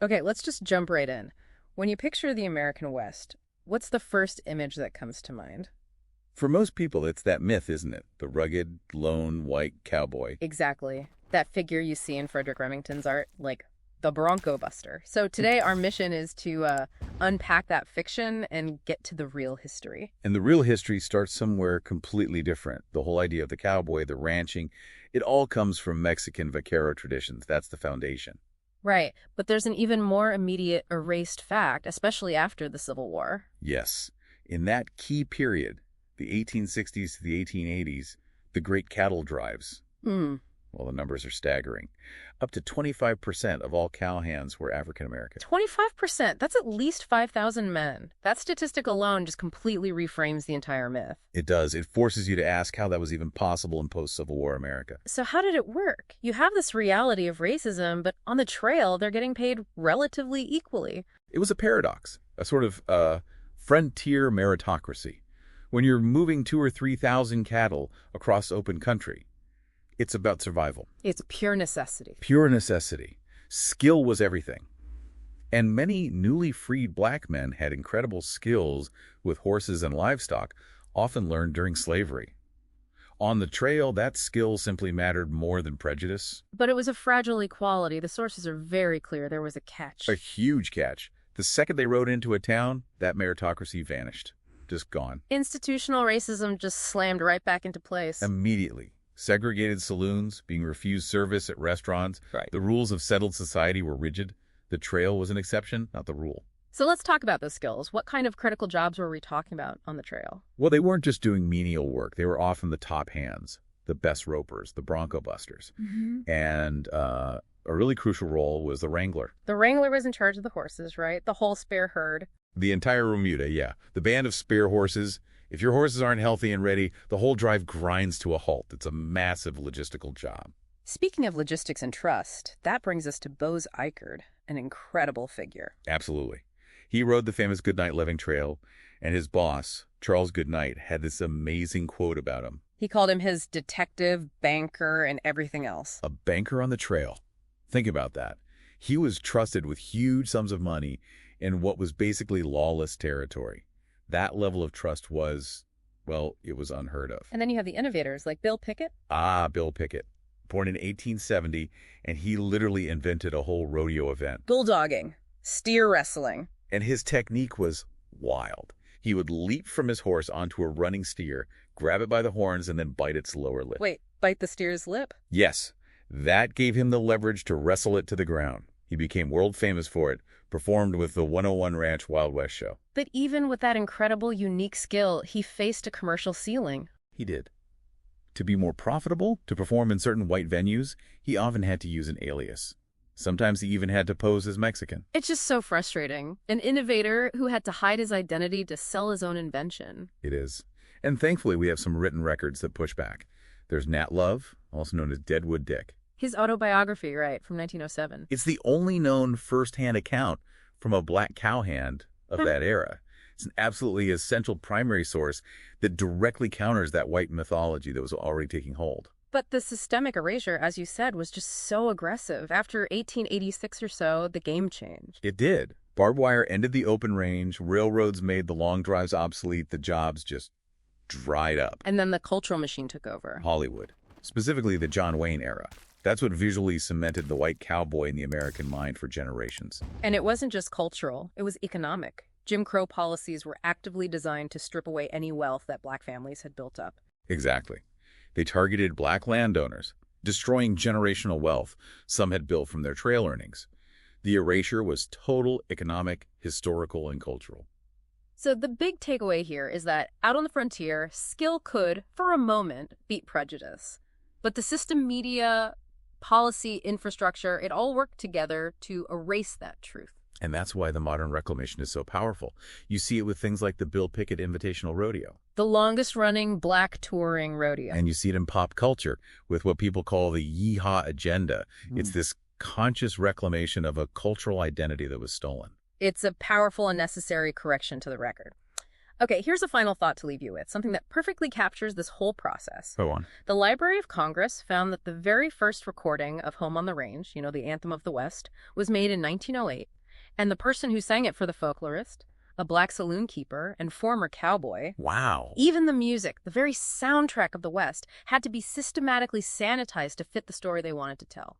Okay, let's just jump right in. When you picture the American West, what's the first image that comes to mind? For most people, it's that myth, isn't it? The rugged, lone, white cowboy. Exactly. That figure you see in Frederick Remington's art, like the Bronco Buster. So today our mission is to unpack that fiction and get to the real history. And the real history starts somewhere completely different. The whole idea of the cowboy, the ranching, it all comes from Mexican vaquero traditions. That's the foundation. Right, but there's an even more immediate erased fact, especially after the Civil War. Yes. In that key period, the 1860s to the 1880s, the great cattle drives. Well, the numbers are staggering. Up to 25% of all cowhands were African American. 25%? That's at least 5,000 men. That statistic alone just completely reframes the entire myth. It does. It forces you to ask how that was even possible in post-Civil War America. So how did it work? You have this reality of racism, but on the trail, they're getting paid relatively equally. It was a paradox, a sort of frontier meritocracy. When you're moving 2,000 or 3,000 cattle across open country, it's about survival. It's pure necessity. Pure necessity. Skill was everything. And many newly freed black men had incredible skills with horses and livestock, often learned during slavery. On the trail, that skill simply mattered more than prejudice. But it was a fragile equality. The sources are very clear. There was a catch. A huge catch. The second they rode into a town, that meritocracy vanished. Just gone. Institutional racism just slammed right back into place. Immediately. Segregated saloons, being refused service at restaurants. Right. The rules of settled society were rigid. The trail was an exception, not the rule. So let's talk about those skills. What kind of critical jobs were we talking about on the trail? Well, they weren't just doing menial work. They were often the top hands, the best ropers, the Bronco Busters. And a really crucial role was the wrangler. The wrangler was in charge of the horses, right? The whole spare herd. The entire remuda, yeah. The band of spare horses. If your horses aren't healthy and ready, the whole drive grinds to a halt. It's a massive logistical job. Speaking of logistics and trust, that brings us to Bose Eichard, an incredible figure. Absolutely. He rode the famous Goodnight Living Trail, and his boss, Charles Goodnight, had this amazing quote about him. He called him his detective, banker, and everything else. A banker on the trail. Think about that. He was trusted with huge sums of money in what was basically lawless territory. That level of trust was, well, it was unheard of. And then you have the innovators like Bill Pickett. Bill Pickett. Born in 1870, and he literally invented a whole rodeo event. Bulldogging, steer wrestling. And his technique was wild. He would leap from his horse onto a running steer, grab it by the horns, and then bite its lower lip. Wait, bite the steer's lip? Yes. That gave him the leverage to wrestle it to the ground. He became world famous for it, performed with the 101 Ranch Wild West show. But even with that incredible, unique skill, he faced a commercial ceiling. He did. To be more profitable, to perform in certain white venues, he often had to use an alias. Sometimes he even had to pose as Mexican. It's just so frustrating. An innovator who had to hide his identity to sell his own invention. It is. And thankfully, we have some written records that push back. There's Nat Love, also known as Deadwood Dick. His autobiography, right, from 1907. It's the only known first-hand account from a black cowhand of that era. It's an absolutely essential primary source that directly counters that white mythology that was already taking hold. But the systemic erasure, as you said, was just so aggressive. After 1886 or so, the game changed. It did. Barbed wire ended the open range, railroads made the long drives obsolete, the jobs just dried up. And then the cultural machine took over. Hollywood, specifically the John Wayne era. That's what visually cemented the white cowboy in the American mind for generations. And it wasn't just cultural, it was economic. Jim Crow policies were actively designed to strip away any wealth that black families had built up. Exactly. They targeted black landowners, destroying generational wealth some had built from their trail earnings. The erasure was total economic, historical, and cultural. So the big takeaway here is that out on the frontier, skill could, for a moment, beat prejudice. But the system, media, policy, infrastructure, it all worked together to erase that truth. And that's why the modern reclamation is so powerful. You see it with things like the Bill Pickett Invitational Rodeo. The longest-running black touring rodeo. And you see it in pop culture with what people call the yeehaw agenda. It's this conscious reclamation of a cultural identity that was stolen. It's a powerful and necessary correction to the record. Okay, here's a final thought to leave you with, something that perfectly captures this whole process. Go on. The Library of Congress found that the very first recording of Home on the Range, the Anthem of the West, was made in 1908, and the person who sang it for the folklorist, a black saloon keeper and former cowboy, Wow. even the music, the very soundtrack of the West, had to be systematically sanitized to fit the story they wanted to tell.